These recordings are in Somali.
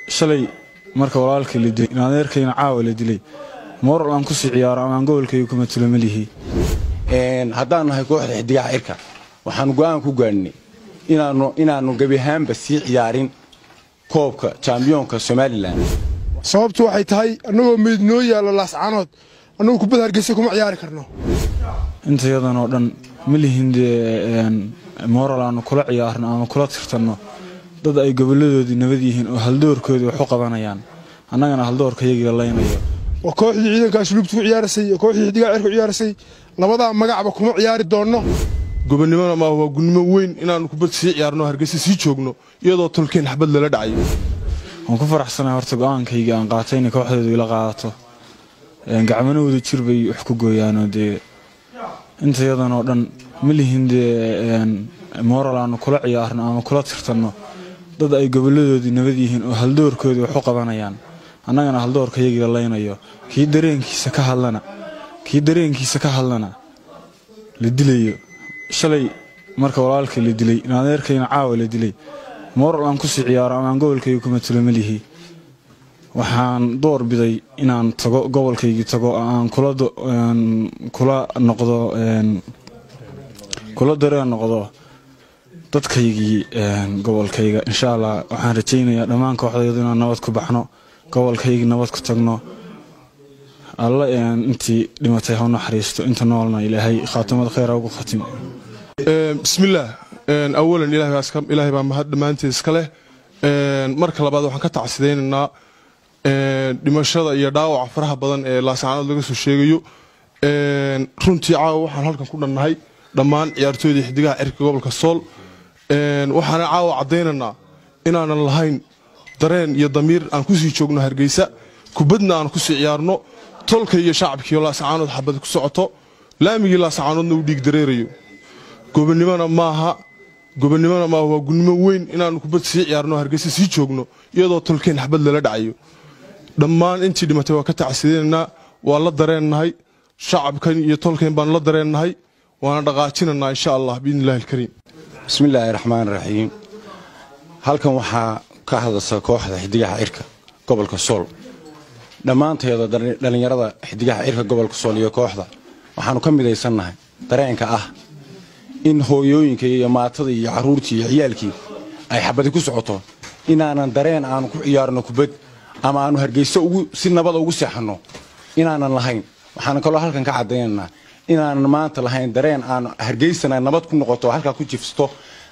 shalay marka walaalkii la dilay adeerkayna caawa la dilay moral aan ku sii ciyaaro ama goolkayga kuma tilmaamalihi haddaan nahay kooxda xidigaha cirka waxaan go'aan ku gaarnay inaanu gabi ahaanba sii ciyaarin koobka championka Somaliland sababtu waxay tahay anagoo meednoo yaalo laascaanood anagu kubad Hargeysa kuma ciyaari karno inta yadan oo dhan milihin moral aan kula ciyaarno ama kula tirtano dad ay goboladoodii nabad yihiin oo haldoorkooda wax u qabanayaan annagana haldoorkayaga leynayo oo kooxdii ciidanka asluubtu ku ciyaarsay iyo kooxdii xidigaha cirka ciyaarsay labada magacba kuma ciyaari doono gobonimada ma waa gunimo weyn inaan kubad sii ciyaarno Hargeysa sii joogno iyadoo tolkeen xabad la dhacayo waan ku faraxsanahay horta go'aankayga aan qaatay in kooxdeedu ila qaadato gacmanooda jirbay wax ku gooyaan oo de inta yadan oo dhan milihin moral aan kula ciyaarno ama kula tirtano dad ay goboladoodii nabad yihiin oo haldoorkooda wax u qabanayaan annagana haldoorkayaga leynayo kii dareenkiisa ka hadlana la dilayo shalay marka walaalkii la dilay adeerkayna caawa la dilay moral aan ku sii ciyaaro ama goolkayga kuma tilmaamalihi waxaan door biday inaan tago gobolkayga tago aan kula dareen noqdo dadkaygii gobolkayga insha Allah waxaan rajaynayaa dhammaan kooxdayda inaan nabad ku baxno gobolkayga nabad ku tagno alla intii dhimatay ha naxariisto inta noolna ilaahay khaatimad khayr ugu khatimo bismillaah awalan ilaahay baa mahad dhamaantiis iska leh marka labaad waxaan ka tacsideynaa dhimashada iyo dhaawaca faraha badan ee laascaanood laga soo sheegayo runtii caawa waxaan halkan ku dhannahay dhammaan ciyaartooyda xidigaha cirka gobolka Sool waxaan caawa cadeynaa inaanan lahayn dareen iyo damiir aan ku sii joogno Hargeysa kubadna aan ku sii ciyaarno tolka iyo shacabkii laascaanood xabad ku socoto laamigii laascaanoodna uu dhiig dareerayo gobonimada maaha waa gunimo weyn inaan kubad sii ciyaarno Hargeysa sii joogno iyadoo tolkeen xabad la dhacayo dhammaan intii dhimatay waa ka tacsideynaa waa la dareennahay shacabkan iyo tolkeen baan la dareennahay waana dhaqaajinanaa insha Allah biidnillaahi kariim bismillaahir rahmaanir rahiim halkan waxa ka hadlaysa kooxda xidigaha cirka gobolka Sool dhamaanteeda dhalinyarada xidigaha cirka gobolka Sool iyo kooxda waxaanu ka mideysanahay dareenka ah in hooyooyinka iyo maatada iyo caruurtii iyo ciyaalkii ay xabad ku socoto inaanan dareen aan ku ciyaarno kubad ama aanu Hargeysa si nabad ugu seexano inaanan lahayn waxaan kaloo halkan ka cadeynaa inaanan maanta lahayn dareen aan Hargeysana nabad ku noqoto halka ku jifsto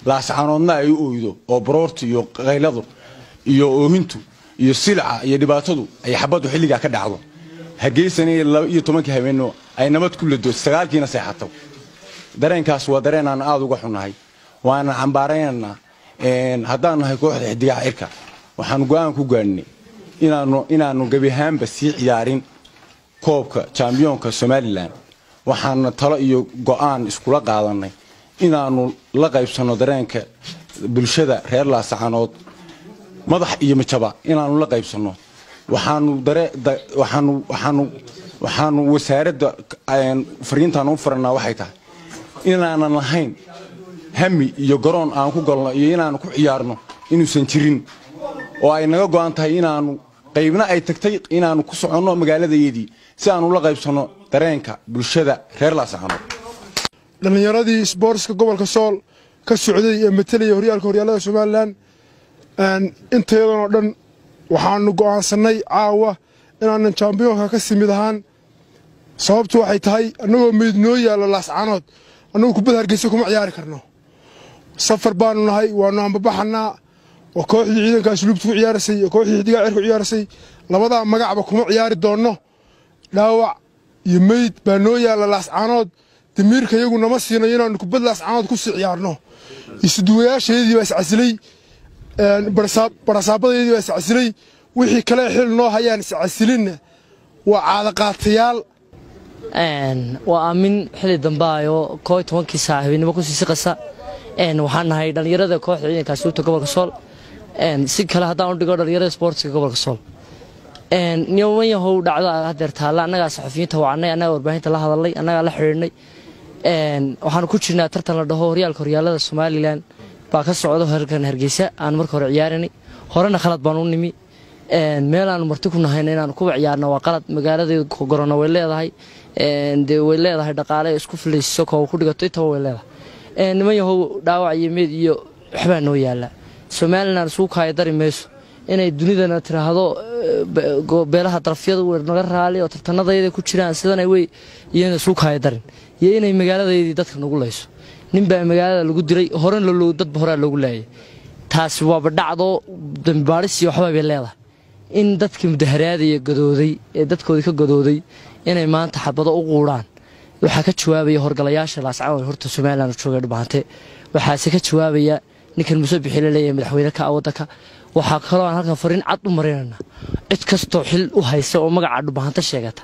laascaanoodna ay u ooydo oo baroorti iyo qayladu iyo oohintu iyo silca iyo dhibaatadu ay xabadu xilliga ka dhacdo Hargeysana 12 habeenno ay nabad ku leedo sagaalkiina seexato dareenkaas waa dareen aan aad uga xunahay waana cambaarayna haddaan nahay kooxda xidigaha cirka waxaan go'aan ku gaarnay inaanu gabi ahaanba sii ciyaarin koobka championka Somaliland waxaan talo iyo go'aan iskula qaadanay inaanu la qaybsano dareenka bulshada reer laascaanood madax iyo majaba inaanu la qaybsano waxaanu wasaaradda fariintan u farnaa waxay tahay inaanan lahayn hami iyo garoon aan ku galno iyo inaanu ku ciyaarno inuusan jirin oo ay naga go'an tahay inaanu qaybna ay tagtay inaanu ku soconno magaaladayadii si aanu la qaybsano dareenka bulshada reer laascaanood dhalinyaradii sportska gobolka Sool ka socday ee metelaya horyaalada Somaliland intayadan oo dhan waxaanu go'aansanay caawa inaan championka ka simid ahaan sababtu waxay tahay anagoo meednoo yaalo laascaanood anagu kubad Hargeysa kuma ciyaari karno safar baanu nahay waanu ambabaxnaa oo kooxdii ciidanka asluubtu ku ciyaarsay iyo kooxdii xidigaha cirka ciyaarsay labada magacba kuma ciyaari doono dhaawac iyo meed baa noo yaala laascaanood damiirka iyagu nama siinayo inaan kubad laascaanood ku sii ciyaarno isduwayaasheedii baa iscasilay barasaabadayadii baa iscasilay wixii kale xil noo hayaan iscasilina waa caada qaatayaal waa aamin xilli dambaayo 12 saac habeenimo ku sii siqasa waxaan nahay dhalinyarada kooxda ciidanka asluubta gobolka Sool si kale haddaan u dhigo dhalinyarada sportska gobolka Sool niyowan yahow dhacdo hadeer taala annaga saxafiyiinta wacanay annaga warbaahinta la hadalay annaga la xiriirnay waxaan ku jirnaa tartan la dhaho horyaalada Somaliland baa ka socdo halkan Hargeysa aan marka hore ciyaarinay horena khalad baan u nimi meel aan marti ku nahayn inaan ku ciyaarno waa qalad magaaladeedu gorona way leedahay de way leedahay dhaqaale isku filayso koob ku dhigato inta way leedahay niman yahow dhaawac iyo mid iyo waxba noo yaala Soomaaliland suu kaay dari meesho inay dunidana tiraahdo beelaha darafyada naga raali oo tartanadayda ku jiraan sidan ay way iyana suu kaay darin iyo inay magaaladeedii dadka nagu leyso nin baa magaalada lagu diray horan loo dad hore loogu laayay taasi waa badhacdo dambaaris iyo waxba bay leedahay in dadkii mudaharaadaya gadooday ee dadkoodii ka gadooday inay maanta xabado u quuraan waxa ka jawaabaya horgalayaasha laascaan horta Soomaaliland joogay dhibaato waxa ka jawaabaya ninkan musabixi leeyahay madaxweyne ka wadanka waxa kale oo halkan fariin cad u mareynaa cid kasto xil u hayso oo magaca dhibaato sheegata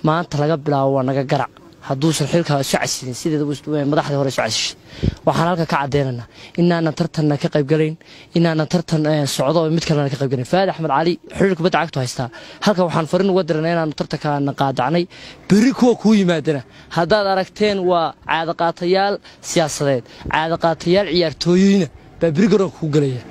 maanta laga bilaabo naga garac hadduu xilka shacsiin sideeda madaxda hore shacsi waxaan halka ka cadeynaa inaana tartan ka qayb galeyn inaana tartan socdo mid kale ka qayb galeyn Faad Axmed Cali xiriirka badda cagtu haysta halka waxaan fariin uga diranay inaan tartanka qaadacnay bari ku yimaadana haddaad aragteen waa caado qaatayaal siyaasadeed caado qaatayaal ciyaartooyina bari garoon ku galaya